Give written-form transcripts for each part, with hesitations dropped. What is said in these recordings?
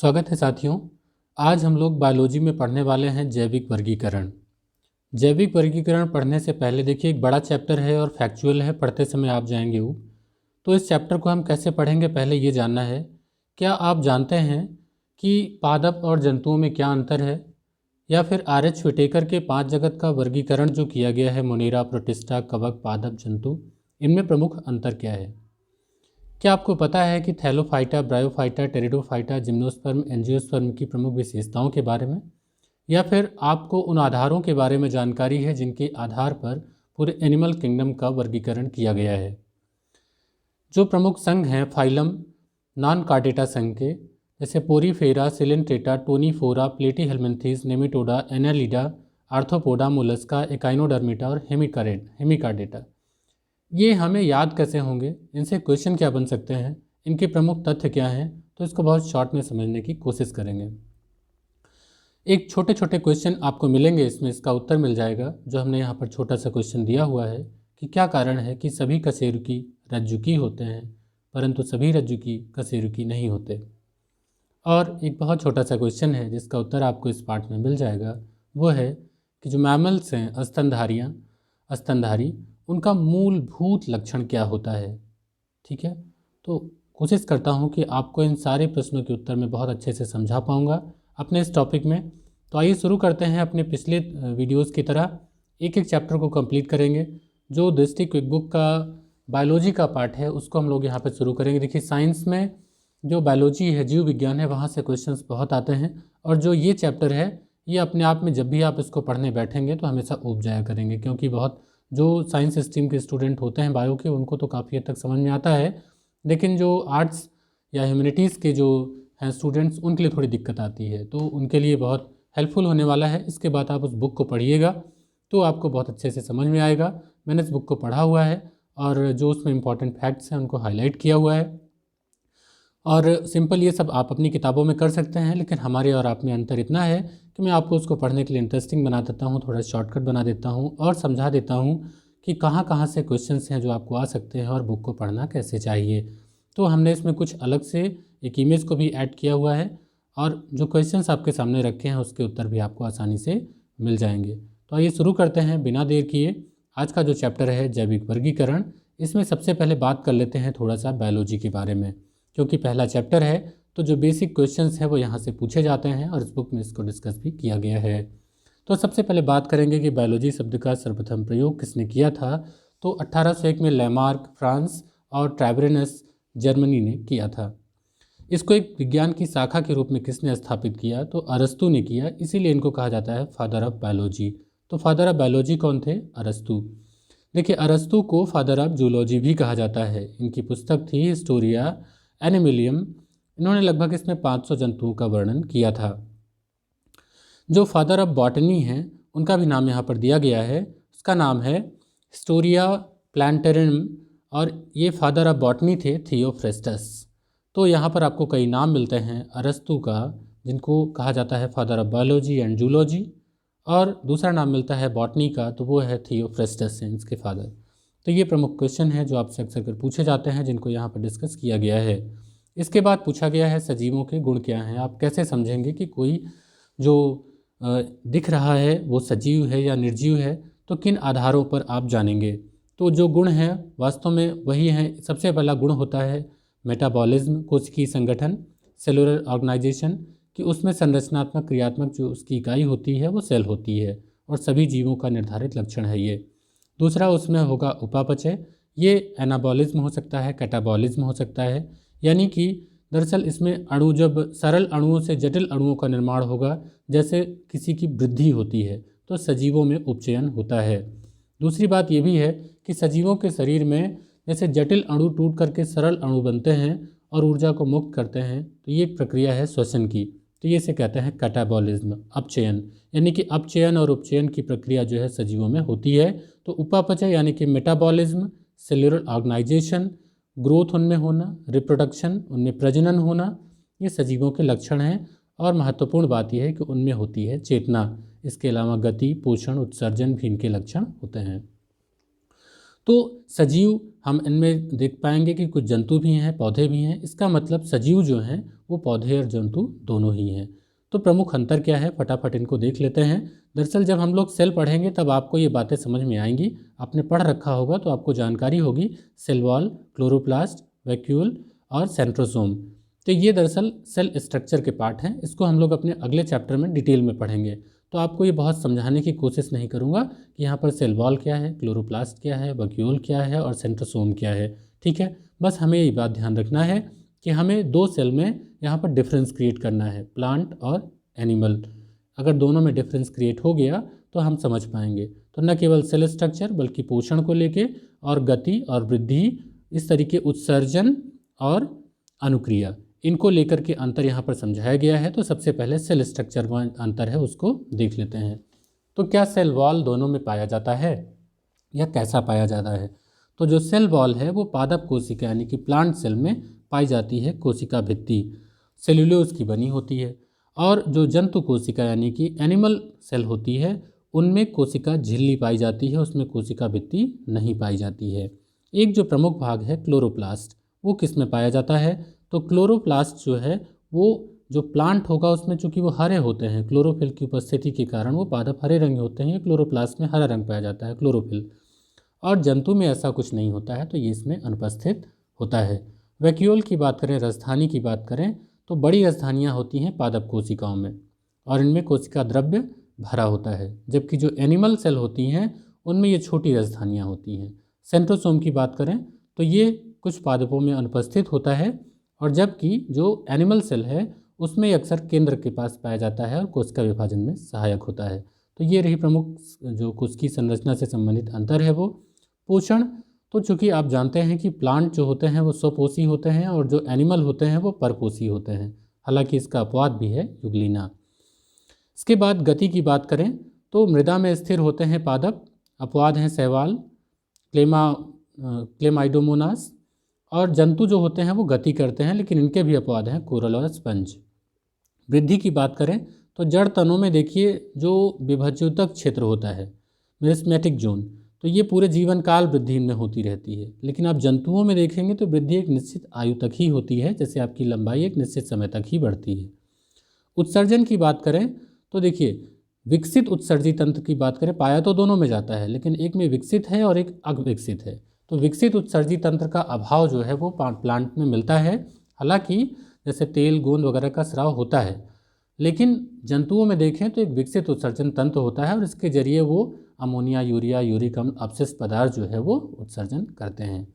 स्वागत है साथियों। आज हम लोग बायोलॉजी में पढ़ने वाले हैं जैविक वर्गीकरण। जैविक वर्गीकरण पढ़ने से पहले देखिए एक बड़ा चैप्टर है और फैक्चुअल है, पढ़ते समय आप जाएंगे वो। तो इस चैप्टर को हम कैसे पढ़ेंगे, पहले ये जानना है। क्या आप जानते हैं कि पादप और जंतुओं में क्या अंतर है, या फिर RH विटेकर के 5 जगत का वर्गीकरण जो किया गया है, मोनेरा, प्रोटिस्टा, कवक, पादप, जंतु, इनमें प्रमुख अंतर क्या है? क्या आपको पता है कि Thallophyta, bryophyta, pteridophyta, gymnosperm, angiosperm की प्रमुख विशेषताओं के बारे में? या फिर आपको उन आधारों के बारे में जानकारी है जिनके आधार पर पूरे एनिमल किंगडम का वर्गीकरण किया गया है? जो प्रमुख संघ हैं फाइलम नॉन कार्डेटा संघ के, जैसे Porifera, Coelenterata, Ctenophora, Platyhelminthes, Nematoda, Annelida, Arthropoda, Mollusca, Echinodermata और हेमिकार्डेटा। ये हमें याद कैसे होंगे, इनसे क्वेश्चन क्या बन सकते हैं, इनके प्रमुख तथ्य क्या हैं, तो इसको बहुत शॉर्ट में समझने की कोशिश करेंगे। एक छोटे छोटे क्वेश्चन आपको मिलेंगे, इसमें इसका उत्तर मिल जाएगा। जो हमने यहाँ पर छोटा सा क्वेश्चन दिया हुआ है कि क्या कारण है कि सभी कशेरुकी रज्जुकी होते हैं परंतु सभी रज्जुकी कशेरुकी नहीं होते। और एक बहुत छोटा सा क्वेश्चन है जिसका उत्तर आपको इस पार्ट में मिल जाएगा। वो है कि जो मैमल्स हैं स्तनधारी, उनका मूलभूत लक्षण क्या होता है। ठीक है, तो कोशिश करता हूँ कि आपको इन सारे प्रश्नों के उत्तर में बहुत अच्छे से समझा पाऊँगा अपने इस टॉपिक में। तो आइए शुरू करते हैं। अपने पिछले वीडियोस की तरह एक एक चैप्टर को कंप्लीट करेंगे। जो दृष्टि क्विक बुक का बायोलॉजी का पार्ट है उसको हम लोग यहाँ पर शुरू करेंगे। देखिए साइंस में जो बायोलॉजी है, जीव विज्ञान है, वहाँ से क्वेश्चंस बहुत आते हैं। और जो ये चैप्टर है ये अपने आप में जब भी आप इसको पढ़ने बैठेंगे तो हमेशा ऊब जाया करेंगे, क्योंकि बहुत जो साइंस स्ट्रीम के स्टूडेंट होते हैं बायो के, उनको तो काफ़ी हद तक समझ में आता है, लेकिन जो आर्ट्स या ह्यूमैनिटीज़ के जो हैं स्टूडेंट्स, उनके लिए थोड़ी दिक्कत आती है। तो उनके लिए बहुत हेल्पफुल होने वाला है। इसके बाद आप उस बुक को पढ़िएगा तो आपको बहुत अच्छे से समझ में आएगा। मैंने इस बुक को पढ़ा हुआ है और जो उसमें इंपॉर्टेंट फैक्ट्स हैं उनको हाईलाइट किया हुआ है। और सिंपल ये सब आप अपनी किताबों में कर सकते हैं, लेकिन हमारे और आप में अंतर इतना है कि मैं आपको उसको पढ़ने के लिए इंटरेस्टिंग बना देता हूँ, थोड़ा शॉर्टकट बना देता हूँ और समझा देता हूँ कि कहाँ कहाँ से क्वेश्चंस हैं जो आपको आ सकते हैं और बुक को पढ़ना कैसे चाहिए। तो हमने इसमें कुछ अलग से एक इमेज को भी ऐड किया हुआ है और जो क्वेश्चंस आपके सामने रखे हैं उसके उत्तर भी आपको आसानी से मिल जाएंगे। तो आइए शुरू करते हैं बिना देर किए। आज का जो चैप्टर है जैविक वर्गीकरण, इसमें सबसे पहले बात कर लेते हैं थोड़ा सा बायोलॉजी के बारे में, क्योंकि पहला चैप्टर है तो जो बेसिक क्वेश्चंस हैं वो यहाँ से पूछे जाते हैं और इस बुक में इसको डिस्कस भी किया गया है। तो सबसे पहले बात करेंगे कि बायोलॉजी शब्द का सर्वप्रथम प्रयोग किसने किया था। तो 1801 में लैमार्क फ्रांस और ट्रैवरेनस जर्मनी ने किया था। इसको एक विज्ञान की शाखा के रूप में किसने स्थापित किया, तो अरस्तु ने किया, इसीलिए इनको कहा जाता है फादर ऑफ बायोलॉजी। तो फादर ऑफ बायोलॉजी कौन थे? अरस्तु। देखिए अरस्तु को फादर ऑफ जूलॉजी भी कहा जाता है। इनकी पुस्तक थी हिस्टोरिया एनिमिलियम। इन्होंने लगभग इसमें 500 जंतुओं का वर्णन किया था। जो फादर ऑफ बॉटनी हैं उनका भी नाम यहाँ पर दिया गया है, उसका नाम है हिस्टोरिया प्लांटेरियम, और ये फादर ऑफ बॉटनी थे थियोफ्रेस्टस। तो यहाँ पर आपको कई नाम मिलते हैं अरस्तु का, जिनको कहा जाता है father of biology and zoology, और दूसरा नाम मिलता है बॉटनी का, तो वो है थियोफ्रेस्टस हैं इसके फादर। तो ये प्रमुख क्वेश्चन है जो आपसे अक्सर कर पूछे जाते हैं, जिनको यहाँ पर डिस्कस किया गया है। इसके बाद पूछा गया है सजीवों के गुण क्या हैं। आप कैसे समझेंगे कि कोई जो दिख रहा है वो सजीव है या निर्जीव है, तो किन आधारों पर आप जानेंगे? तो जो गुण हैं वास्तव में वही हैं। सबसे पहला गुण होता है मेटाबॉलिज्म, कोशिकीय संगठन, सेलुलर ऑर्गेनाइजेशन, कि उसमें संरचनात्मक क्रियात्मक जो उसकी इकाई होती है वो सेल होती है, और सभी जीवों का निर्धारित लक्षण है ये। दूसरा उसमें होगा उपापचय। ये एनाबॉलिज्म हो सकता है, कैटाबॉलिज्म हो सकता है, यानी कि दरअसल इसमें अणु जब सरल अणुओं से जटिल अणुओं का निर्माण होगा, जैसे किसी की वृद्धि होती है, तो सजीवों में उपचयन होता है। दूसरी बात ये भी है कि सजीवों के शरीर में जैसे जटिल अणु टूट करके सरल अणु बनते हैं और ऊर्जा को मुक्त करते हैं, तो ये एक प्रक्रिया है श्वसन की, तो ये से कहते हैं कैटाबॉलिज्म, अपचयन। यानी कि अपचयन और उपचयन की प्रक्रिया जो है सजीवों में होती है। तो उपापचय यानी कि मेटाबॉलिज्म, सेलुलर ऑर्गेनाइजेशन, ग्रोथ उनमें होना, रिप्रोडक्शन उनमें प्रजनन होना, ये सजीवों के लक्षण हैं। और महत्वपूर्ण बात यह है कि उनमें होती है चेतना। इसके अलावा गति, पोषण, उत्सर्जन भी इनके लक्षण होते हैं। तो सजीव हम इनमें देख पाएंगे कि कुछ जंतु भी हैं, पौधे भी हैं। इसका मतलब सजीव जो हैं वो पौधे और जंतु दोनों ही हैं। तो प्रमुख अंतर क्या है, फटाफट इनको देख लेते हैं। दरअसल जब हम लोग सेल पढ़ेंगे तब आपको ये बातें समझ में आएंगी। आपने पढ़ रखा होगा तो आपको जानकारी होगी, सेल वॉल, क्लोरोप्लास्ट, वैक्यूल और सेंट्रोसोम। तो ये दरअसल सेल स्ट्रक्चर के पार्ट हैं। इसको हम लोग अपने अगले चैप्टर में डिटेल में पढ़ेंगे। तो आपको ये बहुत समझाने की कोशिश नहीं करूँगा कि यहाँ पर सेल वॉल क्या है, क्लोरोप्लास्ट क्या है, वैक्यूल क्या है और सेंट्रोसोम क्या है। ठीक है, बस हमें ये बात ध्यान रखना है कि हमें दो सेल में यहाँ पर डिफरेंस क्रिएट करना है, प्लांट और एनिमल। अगर दोनों में डिफरेंस क्रिएट हो गया तो हम समझ पाएंगे। तो न केवल सेल स्ट्रक्चर बल्कि पोषण को लेके और गति और वृद्धि, इस तरीके उत्सर्जन और अनुक्रिया, इनको लेकर के अंतर यहाँ पर समझाया गया है। तो सबसे पहले सेल स्ट्रक्चर का अंतर है उसको देख लेते हैं। तो क्या सेल वॉल दोनों में पाया जाता है या कैसा पाया जाता है? तो जो सेल वॉल है वो पादप कोशिका यानी कि प्लांट सेल में पाई जाती है। कोशिका भित्ति सेल्यूलोज की बनी होती है और जो जंतु कोशिका यानी कि एनिमल सेल होती है उनमें कोशिका झिल्ली पाई जाती है, उसमें कोशिका भित्ति नहीं पाई जाती है। एक जो प्रमुख भाग है क्लोरोप्लास्ट, वो किस में पाया जाता है? तो क्लोरोप्लास्ट जो है वो जो प्लांट होगा उसमें चूंकि वो हरे होते हैं, क्लोरोफिल की उपस्थिति के कारण वो पादप हरे रंग होते हैं, क्लोरोप्लास्ट में हरा रंग पाया जाता है क्लोरोफिल। और जंतु में ऐसा कुछ नहीं होता है तो ये इसमें अनुपस्थित होता है। वैक्यूल की बात करें, राजधानी की बात करें, तो बड़ी राजधानियाँ होती हैं पादप कोशिकाओं में और इनमें कोशिका द्रव्य भरा होता है, जबकि जो एनिमल सेल होती हैं उनमें ये छोटी राजधानियाँ होती हैं। सेंट्रोसोम की बात करें तो ये कुछ पादपों में अनुपस्थित होता है और जबकि जो एनिमल सेल है उसमें अक्सर केंद्र के पास पाया जाता है और कोशिका विभाजन में सहायक होता है। तो ये रही प्रमुख जो कोशिकीय संरचना से संबंधित अंतर है वो। पोषण, तो चूँकि आप जानते हैं कि प्लांट जो होते हैं वो स्वपोषी होते हैं और जो एनिमल होते हैं वो परपोषी होते हैं, हालांकि इसका अपवाद भी है यूग्लिना। इसके बाद गति की बात करें तो मृदा में स्थिर होते हैं पादप, अपवाद हैं शैवाल, क्लेमाइडोमोनास, और जंतु जो होते हैं वो गति करते हैं लेकिन इनके भी अपवाद हैं कोरल और स्पंज। वृद्धि की बात करें तो जड़ तनों में देखिए जो विभज्योतक क्षेत्र होता है, मेरिस्मेटिक जोन, तो ये पूरे जीवन काल वृद्धि में होती रहती है। लेकिन आप जंतुओं में देखेंगे तो वृद्धि एक निश्चित आयु तक ही होती है, जैसे आपकी लंबाई एक निश्चित समय तक ही बढ़ती है। उत्सर्जन की बात करें तो देखिए विकसित उत्सर्जी तंत्र की बात करें, पाया तो दोनों में जाता है लेकिन एक में विकसित है और एक अविकसित है। तो विकसित उत्सर्जी तंत्र का अभाव जो है वो प्लांट में मिलता है, हालांकि जैसे तेल, गोंद वगैरह का स्राव होता है, लेकिन जंतुओं में देखें तो एक विकसित उत्सर्जन तंत्र होता है और इसके जरिए वो अमोनिया, यूरिया, यूरिक अम्ल, अपशिष्ट पदार्थ जो है वो उत्सर्जन करते हैं।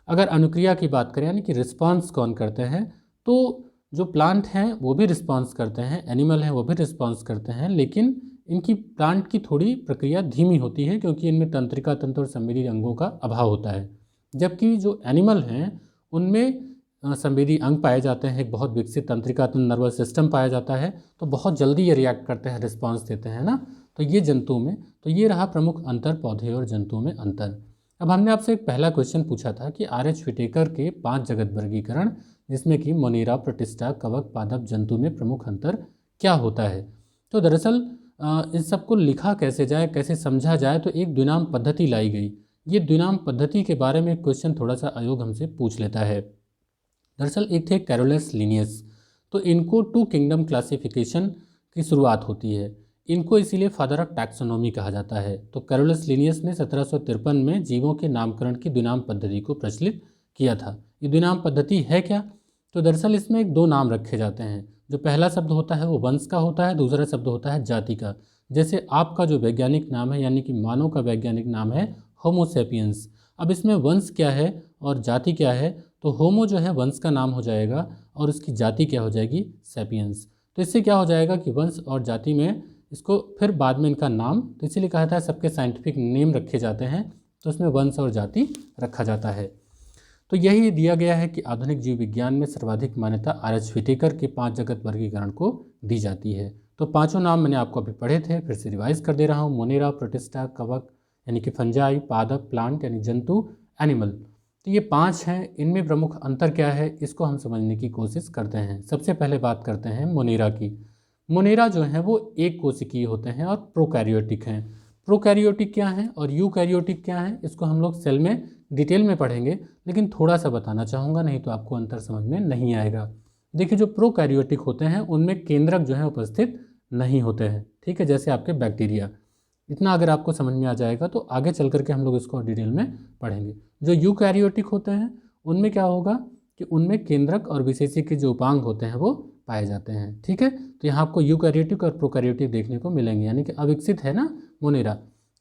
अगर अनुक्रिया की बात करें यानी कि रिस्पॉन्स कौन करते हैं, तो जो प्लांट हैं वो भी रिस्पॉन्स करते हैं, एनिमल हैं वो भी रिस्पॉन्स करते हैं, लेकिन इनकी प्लांट की थोड़ी प्रक्रिया धीमी होती है क्योंकि इनमें तंत्रिका तंत्र और संवेदी अंगों का अभाव होता है। जबकि जो एनिमल हैं उनमें संवेदी अंग पाए जाते हैं, एक बहुत विकसित तंत्रिका तंत्र, नर्वस सिस्टम पाया जाता है, तो बहुत जल्दी ये रिएक्ट करते हैं, रिस्पॉन्स देते हैं ना। तो ये जंतुओं में, तो ये रहा प्रमुख अंतर पौधे और जंतुओं में अंतर। अब हमने आपसे एक पहला क्वेश्चन पूछा था कि RH व्हिटेकर के 5 जगत वर्गीकरण, जिसमें कि मोनेरा, प्रोटिस्टा, कवक, पादप, जंतु में प्रमुख अंतर क्या होता है। तो दरअसल इन सबको लिखा कैसे जाए, कैसे समझा जाए, तो एक द्विनाम पद्धति लाई गई। ये द्विनाम पद्धति के बारे में क्वेश्चन थोड़ा सा आयोग हमसे पूछ लेता है। दरअसल एक थे कैरोलस लिनियस, तो इनको 2 किंगडम क्लासिफिकेशन की शुरुआत होती है, इनको इसीलिए फादर ऑफ टैक्सोनॉमी कहा जाता है। तो कैरोलस लिनियस ने 1753 में जीवों के नामकरण की द्विनाम पद्धति को प्रचलित किया था। ये द्विनाम पद्धति है क्या? तो दरअसल इसमें 2 नाम रखे जाते हैं। जो पहला शब्द होता है वो वंश का होता है, दूसरा शब्द होता है जाति का। जैसे आपका जो वैज्ञानिक नाम है यानी कि मानव का वैज्ञानिक नाम है होमो सेपियंस, अब इसमें वंश क्या है और जाति क्या है, तो होमो जो है वंश का नाम हो जाएगा और उसकी जाति क्या हो जाएगी, सेपियंस। तो इससे क्या हो जाएगा कि वंश और जाति में इसको फिर बाद में इनका नाम, तो इसीलिए कहा था सबके साइंटिफिक नेम रखे जाते हैं, तो उसमें वंश और जाति रखा जाता है। तो यही दिया गया है कि आधुनिक जीव विज्ञान में सर्वाधिक मान्यता RH व्हिटेकर के 5 जगत वर्गीकरण को दी जाती है। तो 5 नाम मैंने आपको अभी पढ़े थे, फिर से रिवाइज कर दे रहा हूँ। मोनेरा, प्रोटिस्टा, कवक यानी कि फंजाई, पादप, प्लांट यानी जंतु, एनिमल। तो ये 5 हैं। इनमें प्रमुख अंतर क्या है इसको हम समझने की कोशिश करते हैं। सबसे पहले बात करते हैं मोनेरा की। मोनेरा जो है वो एक कोशिकीय होते हैं और प्रोकैरियोटिक हैं। प्रोकैरियोटिक क्या है और यूकैरियोटिक क्या है, इसको हम लोग सेल में डिटेल में पढ़ेंगे, लेकिन थोड़ा सा बताना चाहूँगा, नहीं तो आपको अंतर समझ में नहीं आएगा। देखिए, जो प्रोकैरियोटिक होते हैं उनमें केंद्रक जो है उपस्थित नहीं होते हैं, ठीक है, जैसे आपके बैक्टीरिया। इतना अगर आपको समझ में आ जाएगा तो आगे चल करके हम लोग इसको डिटेल में पढ़ेंगे। जो यूकैरियोटिक होते हैं उनमें क्या होगा कि उनमें केंद्रक और विशेषी के जो उपांग होते हैं वो पाए जाते हैं, ठीक है। तो यहाँ आपको यूकैरियोटिक और प्रोकैरियोटिक देखने को मिलेंगे, यानी कि अविकसित है ना मोनेरा,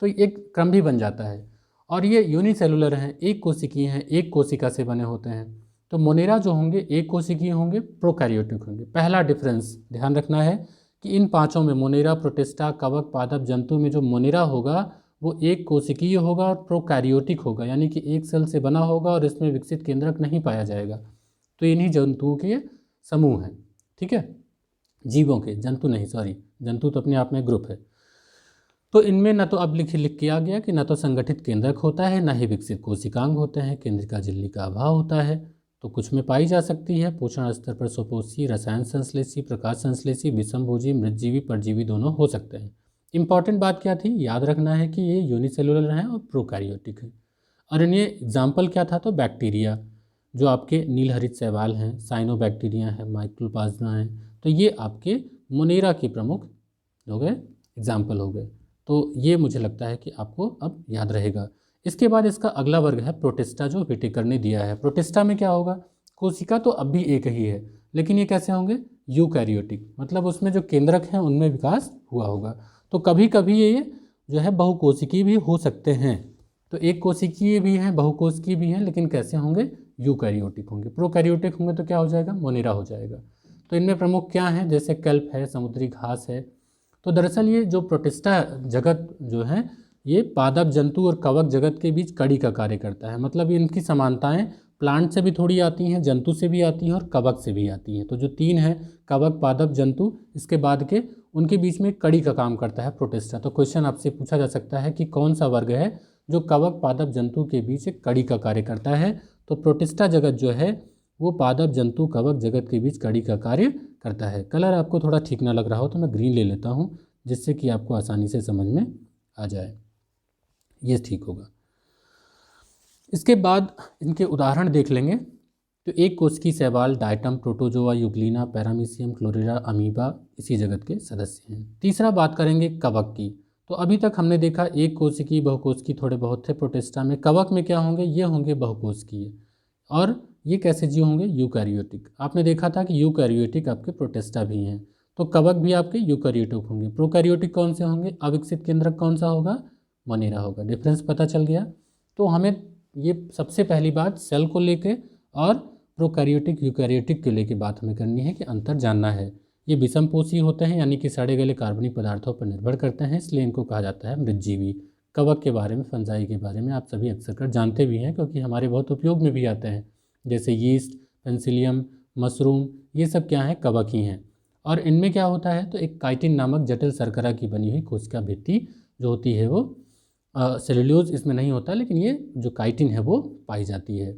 तो एक क्रम भी बन जाता है। और ये यूनिसेलुलर हैं, एक कोशिकीय हैं, एक कोशिका से बने होते हैं। तो मोनेरा जो होंगे एक कोशिकीय होंगे, प्रोकैरियोटिक होंगे। पहला डिफरेंस ध्यान रखना है कि इन पांचों में मोनेरा, प्रोटिस्टा, कवक, पादप, जंतु में जो मोनेरा होगा वो एक कोशिकीय होगा और प्रोकैरियोटिक होगा, यानी कि एक सेल से बना होगा और इसमें विकसित केंद्रक नहीं पाया जाएगा। तो इन्हीं जंतुओं के समूह हैं, ठीक है, जीवों के, जंतु नहीं, सॉरी, जंतु तो अपने आप में ग्रुप है। तो इनमें न तो अब लिख के आ गया कि न तो संगठित केंद्रक होता है, न ही विकसित कोशिकांग होते हैं, केंद्रिका झिल्ली का अभाव होता है। तो कुछ में पाई जा सकती है, पोषण स्तर पर स्वपोषी, रसायन संश्लेषी, प्रकाश संश्लेषी, विषमभोजी, मृतजीवी, परजीवी दोनों हो सकते हैं। इंपॉर्टेंट बात क्या थी, याद रखना है कि ये यूनिसेलुलर हैं और प्रोकैरियोटिक हैं। और इन्हें एग्जाम्पल क्या था, तो बैक्टीरिया, जो आपके नीलहरित शैवाल हैं, साइनोबैक्टीरिया हैं, माइक्रोप्लाज्मा हैं, तो ये आपके मोनेरा के प्रमुख हो गए, एग्जाम्पल हो गए। तो ये मुझे लगता है कि आपको अब याद रहेगा। इसके बाद इसका अगला वर्ग है प्रोटिस्टा, जो व्हिटेकर ने दिया है। प्रोटिस्टा में क्या होगा, कोशिका तो अब भी एक ही है, लेकिन ये कैसे होंगे, यूकैरियोटिक, मतलब उसमें जो केंद्रक हैं उनमें विकास हुआ होगा। तो कभी कभी ये जो है बहुकोशिकीय भी हो सकते हैं। तो एक कोशिकीय भी हैं, बहुकोशिकीय भी हैं, लेकिन कैसे होंगे, यूकैरियोटिक होंगे। प्रोकैरियोटिक होंगे तो क्या हो जाएगा, मोनेरा हो जाएगा। तो इनमें प्रमुख क्या हैं, जैसे केल्प है, समुद्री घास है। तो दरअसल ये जो प्रोटिस्टा जगत जो है ये पादप, जंतु और कवक जगत के बीच कड़ी का कार्य करता है। मतलब इनकी समानताएं प्लांट से भी थोड़ी आती हैं, जंतु से भी आती हैं और कवक से भी आती हैं। तो जो तीन हैं, कवक, पादप, जंतु, इसके बाद के उनके बीच में कड़ी का काम करता है प्रोटिस्टा। तो क्वेश्चन आपसे पूछा जा सकता है कि कौन सा वर्ग है जो कवक, पादप, जंतु के बीच एक कड़ी का कार्य करता है। तो प्रोटिस्टा जगत जो है वो पादप, जंतु, कवक जगत के बीच कड़ी का कार्य करता है। कलर आपको थोड़ा ठीक ना लग रहा हो तो मैं ग्रीन ले लेता हूँ, जिससे कि आपको आसानी से समझ में आ जाए, ये ठीक होगा। इसके बाद इनके उदाहरण देख लेंगे। तो एक कोशिकीय शैवाल, diatom, protozoa, Euglena, Paramecium, Chlorella, amoeba इसी जगत के सदस्य हैं। तीसरा बात करेंगे कवक की। तो अभी तक हमने देखा एक कोशिकीय, बहुकोशिकीय थोड़े बहुत थे प्रोटिस्टा में। कवक में क्या होंगे, ये होंगे बहुकोशिकीय, और ये कैसे जीव होंगे, यूकैरियोटिक। आपने देखा था कि यूकैरियोटिक आपके प्रोटिस्टा भी हैं, तो कवक भी आपके यूकैरियोटिक होंगे। प्रोकैरियोटिक कौन से होंगे, अविकसित केंद्रक कौन सा होगा, मोनेरा होगा। डिफरेंस पता चल गया। तो हमें ये सबसे पहली बात सेल को लेके और प्रोकैरियोटिक, यूकैरियोटिक को लेके बात हमें करनी है कि अंतर जानना है। ये विषमपोषी होते हैं, यानी कि सड़े गले कार्बनिक पदार्थों पर निर्भर करते हैं, इसलिए इनको कहा जाता है मृतजीवी। कवक के बारे में, फंजाई के बारे में आप सभी अक्सर कर जानते भी हैं, क्योंकि हमारे बहुत उपयोग में भी आते हैं, जैसे यीस्ट, पेंसिलियम, मशरूम, ये सब क्या है, कवक ही हैं। और इनमें क्या होता है, तो एक काइटिन नामक जटिल शर्करा की बनी हुई कोशिका भित्ति जो होती है वो, सेलुलोज इसमें नहीं होता, लेकिन ये जो काइटिन है वो पाई जाती है।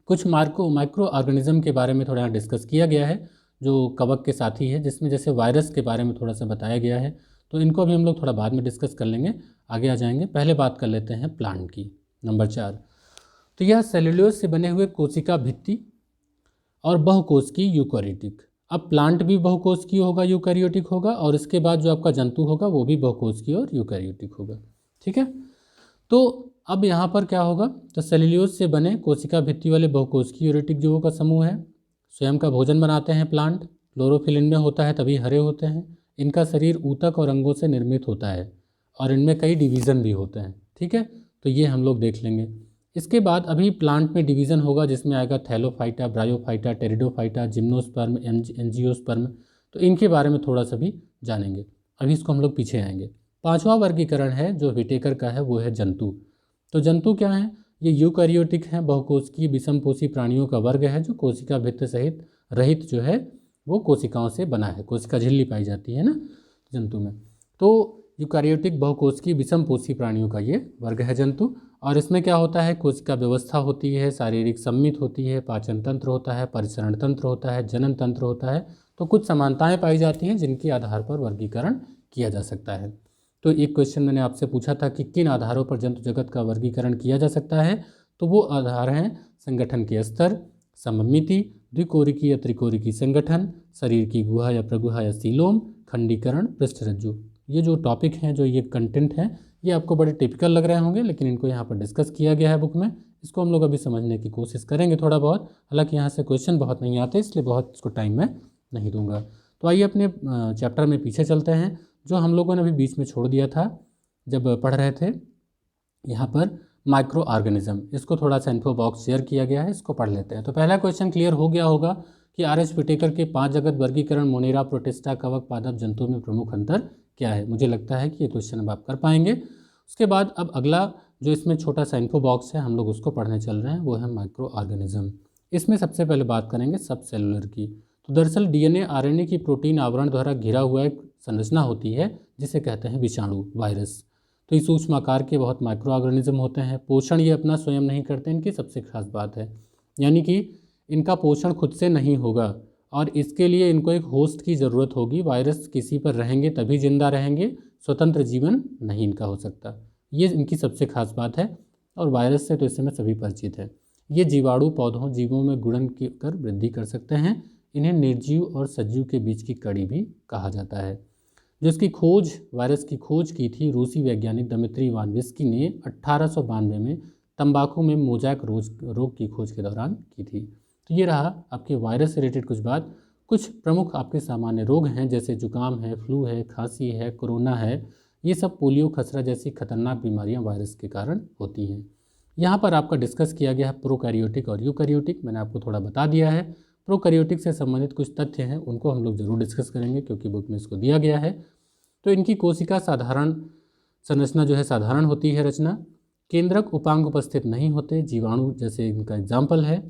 कुछ माइक्रो ऑर्गेनिज्म के बारे में थोड़ा यहाँ डिस्कस किया गया है जो कवक के साथी है, जिसमें जैसे वायरस के बारे में थोड़ा सा बताया गया है। तो इनको अभी हम लोग थोड़ा बाद में डिस्कस कर लेंगे, आगे आ जाएंगे। पहले बात कर लेते हैं प्लांट की, नंबर 4। तो यह सेलुलोज से बने हुए कोशिका भित्ति और बहुकोशिकीय यूकैरियोटिक। अब प्लांट भी बहुकोशिकीय होगा, यूकैरियोटिक होगा, और इसके बाद जो आपका जंतु होगा वो भी बहुकोशिकीय और यूकैरियोटिक होगा, ठीक है। तो अब यहाँ पर क्या होगा, तो सेलुलोज से बने कोशिका भित्ति वाले बहुकोशिकीय यूकैरियोटिक जीवों का समूह है। स्वयं का भोजन बनाते हैं प्लांट, क्लोरोफिल इनमें होता है तभी हरे होते हैं। इनका शरीर ऊतक और अंगों से निर्मित होता है, और इनमें कई डिवीज़न भी होते हैं, ठीक है। तो ये हम लोग देख लेंगे। इसके बाद अभी प्लांट में डिवीज़न होगा, जिसमें आएगा Thallophyta, bryophyta, pteridophyta, gymnosperm, angiosperm. तो इनके बारे में थोड़ा सा भी जानेंगे, अभी इसको हम लोग पीछे आएंगे। पांचवा वर्गीकरण है जो व्हिटेकर का है, वो है जंतु। तो जंतु क्या है, ये यूकैरियोटिक हैं, बहुकोशिकीय विषमपोषी प्राणियों का वर्ग है जो कोशिका भित्ति सहित रहित जो है वो कोशिकाओं से बना है। कोशिका झिल्ली पाई जाती है ना जंतु में। तो यूकैरियोटिक, बहुकोशिकीय, विषमपोषी प्राणियों का ये वर्ग है जंतु। और इसमें क्या होता है, कोशिका व्यवस्था होती है, शारीरिक सम्मित होती है, पाचन तंत्र होता है, परिसरण तंत्र होता है, जनन तंत्र होता है। तो कुछ समानताएं पाई जाती हैं जिनके आधार पर वर्गीकरण किया जा सकता है। तो एक क्वेश्चन मैंने आपसे पूछा था कि किन आधारों पर जंतु जगत का वर्गीकरण किया जा सकता है, तो वो आधार हैं संगठन के स्तर, सममिति, द्विकोरिकी या त्रिकोरिकी संगठन, शरीर की गुहा या प्रगुहा या सीलोम, खंडीकरण, पृष्ठरज्जु। ये जो टॉपिक हैं, जो ये कंटेंट हैं, ये आपको बड़े टिपिकल लग रहे होंगे, लेकिन इनको यहाँ पर डिस्कस किया गया है बुक में। इसको हम लोग अभी समझने की कोशिश करेंगे थोड़ा बहुत। हालांकि यहाँ से क्वेश्चन बहुत नहीं आते, इसलिए बहुत इसको टाइम मैं नहीं दूंगा। तो आइए अपने चैप्टर में पीछे चलते हैं, जो हम लोगों ने अभी बीच में छोड़ दिया था जब पढ़ रहे थे। यहाँ पर माइक्रो ऑर्गेनिज्म, इसको थोड़ा सा इन्फो बॉक्स शेयर किया गया है, इसको पढ़ लेते हैं। तो पहला क्वेश्चन क्लियर हो गया होगा कि आर एच पिटेकर के 5 जगत वर्गीकरण मोनेरा, प्रोटिस्टा, कवक, पादप जंतुओं में प्रमुख अंतर क्या है। मुझे लगता है कि ये क्वेश्चन अब आप कर पाएंगे। उसके बाद अब अगला जो इसमें छोटा सा इन्फो बॉक्स है, हम लोग उसको पढ़ने चल रहे हैं, वो है माइक्रो ऑर्गेनिज्म। इसमें सबसे पहले बात करेंगे सब सेलुलर की। तो दरअसल डीएनए आरएनए की प्रोटीन आवरण द्वारा घिरा हुआ एक संरचना होती है जिसे कहते हैं विषाणु, वायरस। तो ये सूक्ष्म आकार के बहुत माइक्रो ऑर्गेनिज्म होते हैं। पोषण ये अपना स्वयं नहीं करते, इनकी सबसे खास बात है, यानी कि इनका पोषण खुद से नहीं होगा और इसके लिए इनको एक होस्ट की ज़रूरत होगी। वायरस किसी पर रहेंगे तभी जिंदा रहेंगे, स्वतंत्र जीवन नहीं इनका हो सकता। ये इनकी सबसे खास बात है और वायरस से तो इस समय सभी परिचित हैं। ये जीवाणु पौधों जीवों में गुणन कर वृद्धि कर सकते हैं। इन्हें निर्जीव और सजीव के बीच की कड़ी भी कहा जाता है। जिसकी खोज, वायरस की खोज की थी रूसी वैज्ञानिक दिमित्री इवानोव्स्की ने 1892 में तंबाकू में मोजैक रोग की खोज के दौरान की थी। तो ये रहा आपके वायरस से रिलेटेड कुछ बात। कुछ प्रमुख आपके सामान्य रोग हैं, जैसे जुकाम है, फ्लू है, खांसी है, कोरोना है। ये सब पोलियो, खसरा जैसी खतरनाक बीमारियां वायरस के कारण होती हैं। यहाँ पर आपका डिस्कस किया गया है प्रोकैरियोटिक और यूकैरियोटिक, मैंने आपको थोड़ा बता दिया है। प्रोकैरियोटिक से संबंधित कुछ तथ्य हैं, उनको हम लोग जरूर डिस्कस करेंगे क्योंकि बुक में इसको दिया गया है। तो इनकी कोशिका साधारण संरचना जो है साधारण होती है रचना, केंद्रक उपांग उपस्थित नहीं होते, जीवाणु जैसे इनका एग्जाम्पल है।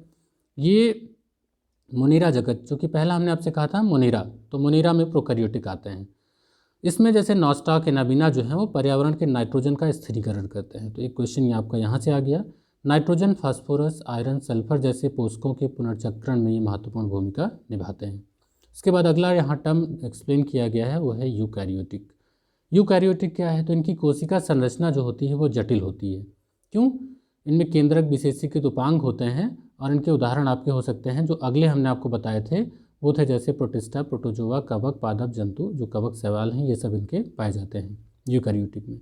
ये मोनेरा जगत, जो कि पहला हमने आपसे कहा था मोनेरा, तो मोनेरा में प्रोकैरियोटिक आते हैं। इसमें जैसे नॉस्टाक, एनाबिना जो है वो पर्यावरण के नाइट्रोजन का स्थिरीकरण करते हैं। तो एक क्वेश्चन ये आपका यहाँ से आ गया। नाइट्रोजन, फास्फोरस, आयरन, सल्फर जैसे पोषकों के पुनर्चक्रण में ये महत्वपूर्ण भूमिका निभाते हैं। इसके बाद अगला यहाँ टर्म एक्सप्लेन किया गया है, वो है यूकैरियोटिक। यूकैरियोटिक क्या है, तो इनकी कोशिका संरचना जो होती है वो जटिल होती है। क्यों? इनमें केंद्रक विशेषीकृत उपांग होते हैं और इनके उदाहरण आपके हो सकते हैं जो अगले हमने आपको बताए थे, वो थे जैसे प्रोटिस्टा, प्रोटोजोआ, कवक, पादप जंतु, जो कवक शैवाल हैं, ये सब इनके पाए जाते हैं यूकैरियोटिक में।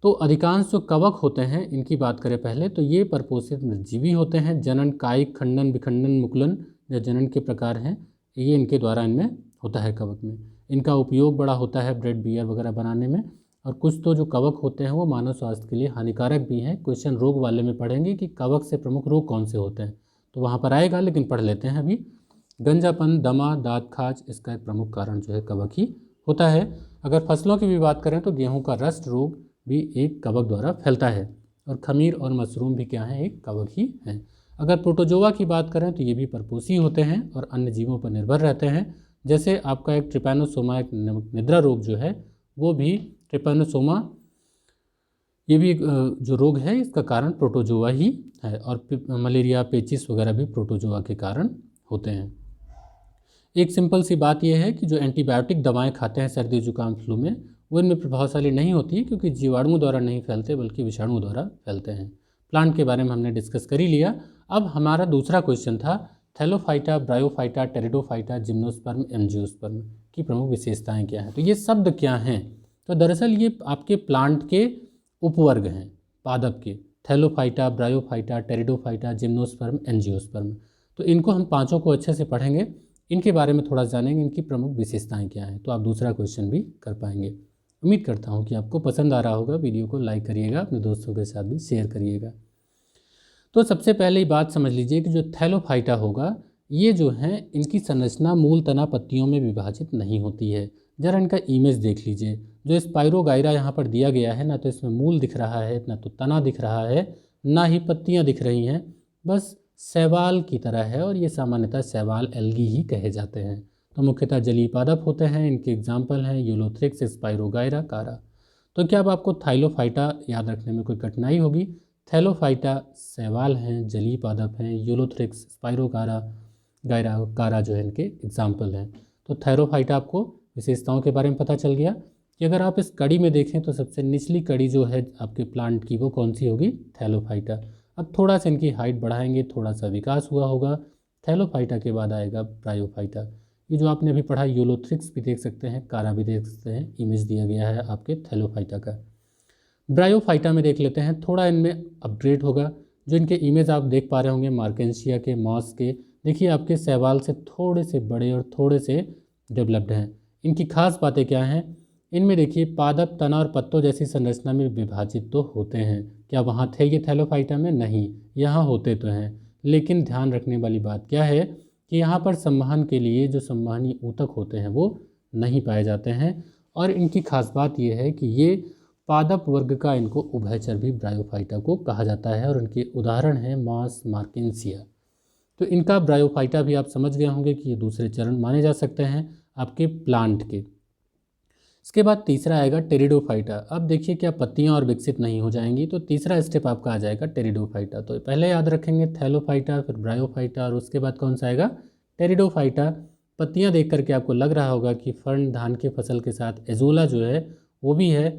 तो अधिकांश जो कवक होते हैं, इनकी बात करें पहले, तो ये परपोषित मृतजीवी होते हैं। जनन, कायिक, खंडन, विखंडन, मुकुलन या जनन के प्रकार हैं, ये इनके द्वारा इनमें होता है कवक में। इनका उपयोग बड़ा होता है ब्रेड, बियर वगैरह बनाने में। और कुछ तो जो कवक होते हैं वो मानव स्वास्थ्य के लिए हानिकारक भी हैं। क्वेश्चन रोग वाले में पढ़ेंगे कि कवक से प्रमुख रोग कौन से होते हैं, तो वहाँ पर आएगा, लेकिन पढ़ लेते हैं अभी। गंजापन, दमा, दाँत खाज, इसका एक प्रमुख कारण जो है कवक ही होता है। अगर फसलों की भी बात करें तो गेहूँ का रस्ट रोग भी एक कवक द्वारा फैलता है। और खमीर और मशरूम भी क्या है, एक कवक ही हैं। अगर प्रोटोजोआ की बात करें तो ये भी परपोषी होते हैं और अन्य जीवों पर निर्भर रहते हैं। जैसे आपका एक ट्रिपैनोसोमा, एक निद्रा रोग जो है, वो भी ट्रिपैनोसोमा, ये भी जो रोग है इसका कारण प्रोटोजोआ ही है। और मलेरिया, पेचिस वगैरह भी प्रोटोजोआ के कारण होते हैं। एक सिंपल सी बात यह है कि जो एंटीबायोटिक दवाएं खाते हैं सर्दी, जुकाम, फ्लू में, वो इनमें प्रभावशाली नहीं होती, क्योंकि जीवाणु द्वारा नहीं फैलते बल्कि विषाणु द्वारा फैलते हैं। प्लांट के बारे में हमने डिस्कस कर ही लिया। अब हमारा दूसरा क्वेश्चन था Thallophyta, bryophyta, pteridophyta, gymnosperm, angiosperm की प्रमुख विशेषताएं क्या हैं। तो ये शब्द क्या हैं, तो दरअसल ये आपके प्लांट के उपवर्ग हैं, पादप के। Thallophyta, bryophyta, pteridophyta, gymnosperm, angiosperm. तो इनको हम पाँचों को अच्छे से पढ़ेंगे, इनके बारे में थोड़ा जानेंगे, इनकी प्रमुख विशेषताएं क्या हैं, तो आप दूसरा क्वेश्चन भी कर पाएंगे। उम्मीद करता हूं कि आपको पसंद आ रहा होगा। वीडियो को लाइक करिएगा, अपने दोस्तों के साथ भी शेयर करिएगा। तो सबसे पहले ही बात समझ लीजिए कि जो थैलोफाइटा होगा, ये जो है इनकी संरचना मूल तना पत्तियों में विभाजित नहीं होती है। जरा इनका इमेज देख लीजिए। जो स्पाइरोगाइरा यहाँ पर दिया गया है, ना तो इसमें मूल दिख रहा है, ना तो तना दिख रहा है, ना ही पत्तियाँ दिख रही हैं, बस शैवाल की तरह है। और ये सामान्यतः शैवाल एल्गी ही कहे जाते हैं। तो मुख्यतः जलीय पादप होते हैं। इनके एग्जाम्पल हैं यूलोथ्रिक्स, स्पाइरोगाइरा, कारा। तो क्या अब आपको थाइलोफाइटा याद रखने में कोई कठिनाई होगी? थैलोफाइटा शैवाल हैं, जलीय पादप हैं। यूलोथ्रिक्स, स्पाइरोगाइरा, कारा जो है इनके एग्जाम्पल हैं। तो थैलोफाइटा आपको विशेषताओं के बारे में पता चल गया। कि अगर आप इस कड़ी में देखें तो सबसे निचली कड़ी जो है आपके प्लांट की वो कौन सी होगी, थैलोफाइटा। अब थोड़ा सा इनकी हाइट बढ़ाएंगे, थोड़ा सा विकास हुआ होगा, थैलोफाइटा के बाद आएगा ब्रायोफाइटा। ये जो आपने अभी पढ़ा यूलोथ्रिक्स भी देख सकते हैं, कारा भी देख सकते हैं, इमेज दिया गया है आपके थैलोफाइटा का। ब्रायोफाइटा में देख लेते हैं, थोड़ा इनमें अपग्रेड होगा। जो इनके इमेज आप देख पा रहे होंगे मार्केंशिया के, मॉस के, देखिए आपके शैवाल से थोड़े से बड़े और थोड़े से डेवलप्ड हैं। इनकी खास बातें क्या हैं, इनमें देखिए पादप, तना और पत्तों जैसी संरचना में विभाजित तो होते हैं। क्या वहाँ थे ये थैलोफाइटा में? नहीं, यहाँ होते तो हैं, लेकिन ध्यान रखने वाली बात क्या है कि यहाँ पर संवहन के लिए जो संवहनी ऊतक होते हैं वो नहीं पाए जाते हैं। और इनकी खास बात यह है कि ये पादप वर्ग का इनको उभयचर भी ब्रायोफाइटा को कहा जाता है, और इनके उदाहरण हैं मॉस, मार्केंसिया। तो इनका ब्रायोफाइटा भी आप समझ गए होंगे कि ये दूसरे चरण माने जा सकते हैं आपके प्लांट के। इसके बाद तीसरा आएगा टेरिडोफाइटा। अब देखिए क्या पत्तियां और विकसित नहीं हो जाएंगी, तो तीसरा स्टेप आपका आ जाएगा टेरिडोफाइटा। तो पहले याद रखेंगे थैलोफाइटा, फिर ब्रायोफाइटा, और उसके बाद कौन सा आएगा, टेरिडोफाइटा। पत्तियां देख करके आपको लग रहा होगा कि फर्न धान के फसल के साथ एजोला जो है वो भी है।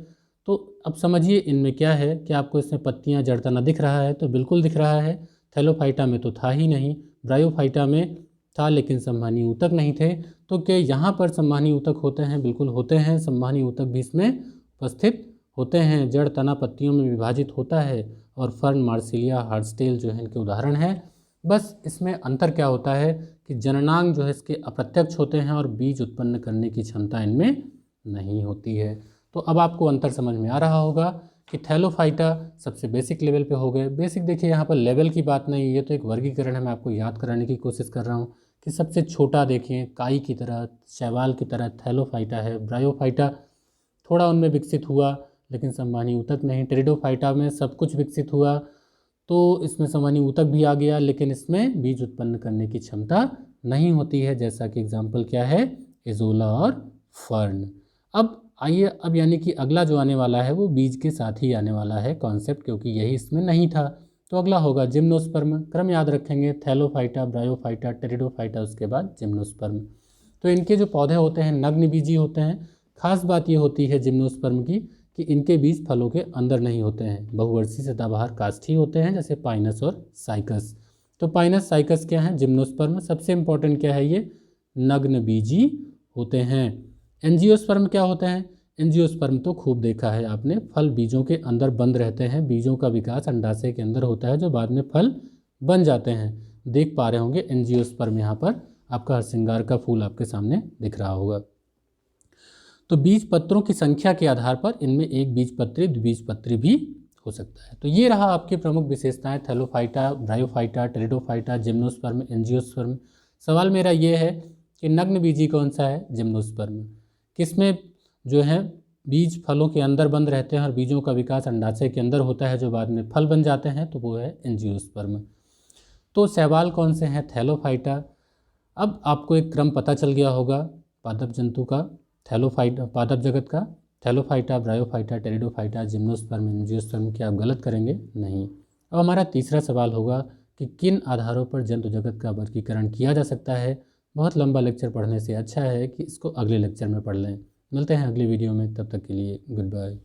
तो अब समझिए इनमें क्या है, कि आपको इसमें पत्तियां, जड़ तना दिख रहा है? तो बिल्कुल दिख रहा है। थैलोफाइटा में तो था ही नहीं, ब्रायोफाइटा में था लेकिन संवहनी ऊतक नहीं थे। तो क्या यहाँ पर संवहनी ऊतक होते हैं? बिल्कुल होते हैं, संवहनी ऊतक भी इसमें उपस्थित होते हैं। जड़ तना पत्तियों में विभाजित होता है, और फर्न, मार्सिलिया, हार्ट्सटेल जो है इनके उदाहरण हैं। बस इसमें अंतर क्या होता है कि जननांग जो है इसके अप्रत्यक्ष होते हैं, और बीज उत्पन्न करने की क्षमता इनमें नहीं होती है। तो अब आपको अंतर समझ में आ रहा होगा कि थैलोफाइटा सबसे बेसिक लेवल पे हो गए। बेसिक देखिए यहाँ पर लेवल की बात नहीं, ये तो एक वर्गीकरण है, मैं आपको याद कराने की कोशिश कर रहा हूँ कि सबसे छोटा देखिए काई की तरह, शैवाल की तरह थैलोफाइटा है। ब्रायोफाइटा थोड़ा उनमें विकसित हुआ लेकिन संवहनी ऊतक नहीं। टेरिडोफाइटा में सब कुछ विकसित हुआ, तो इसमें संवहनी ऊतक भी आ गया, लेकिन इसमें बीज उत्पन्न करने की क्षमता नहीं होती है, जैसा कि एग्जाम्पल क्या है, एजोला और फर्न। अब आइए, अब यानी कि अगला जो आने वाला है वो बीज के साथ ही आने वाला है कॉन्सेप्ट, क्योंकि यही इसमें नहीं था। तो अगला होगा जिम्नोस्पर्म। क्रम याद रखेंगे, थैलोफाइटा, ब्रायोफाइटा, टेरिडोफाइटा, उसके बाद जिम्नोस्पर्म। तो इनके जो पौधे होते हैं नग्न बीजी होते हैं। खास बात ये होती है जिम्नोस्पर्म की कि इनके बीज फलों के अंदर नहीं होते हैं, बहुवर्षीय सदाबहार काष्ठी होते हैं, जैसे पाइनस और साइकस। तो पाइनस, साइकस क्या है, जिम्नोस्पर्म। सबसे इंपॉर्टेंट क्या है, ये नग्न बीजी होते हैं। एंजियोस्पर्म क्या होते हैं, एंजियोस्पर्म तो खूब देखा है आपने, फल बीजों के अंदर बंद रहते हैं। बीजों का विकास अंडाशय के अंदर होता है, जो बाद में फल बन जाते हैं। देख पा रहे होंगे एंजियोस्पर्म, यहाँ पर आपका हरसिंगार का फूल आपके सामने दिख रहा होगा। तो बीज पत्रों की संख्या के आधार पर इनमें एक बीजपत्री, द्विबीजपत्री भी हो सकता है। तो ये रहा आपकी प्रमुख विशेषताएं, Thallophyta, bryophyta, pteridophyta, gymnosperm, angiosperm. सवाल मेरा ये है कि नग्न बीजी कौन सा है, जिम्नोस्पर्म। किसमें जो है बीज फलों के अंदर बंद रहते हैं और बीजों का विकास अंडाशय के अंदर होता है, जो बाद में फल बन जाते हैं, तो वो है एंजियोस्पर्म। तो शैवाल कौन से हैं, थैलोफाइटा। अब आपको एक क्रम पता चल गया होगा पादप जंतु का, थैलोफाइटा, पादप जगत का, Thallophyta, bryophyta, pteridophyta, gymnosperm, angiosperm. क्या आप गलत करेंगे? नहीं। अब हमारा तीसरा सवाल होगा कि किन आधारों पर जंतु जगत का वर्गीकरण किया जा सकता है। बहुत लंबा लेक्चर पढ़ने से अच्छा है कि इसको अगले लेक्चर में पढ़ लें। मिलते हैं अगली वीडियो में, तब तक के लिए गुड बाय।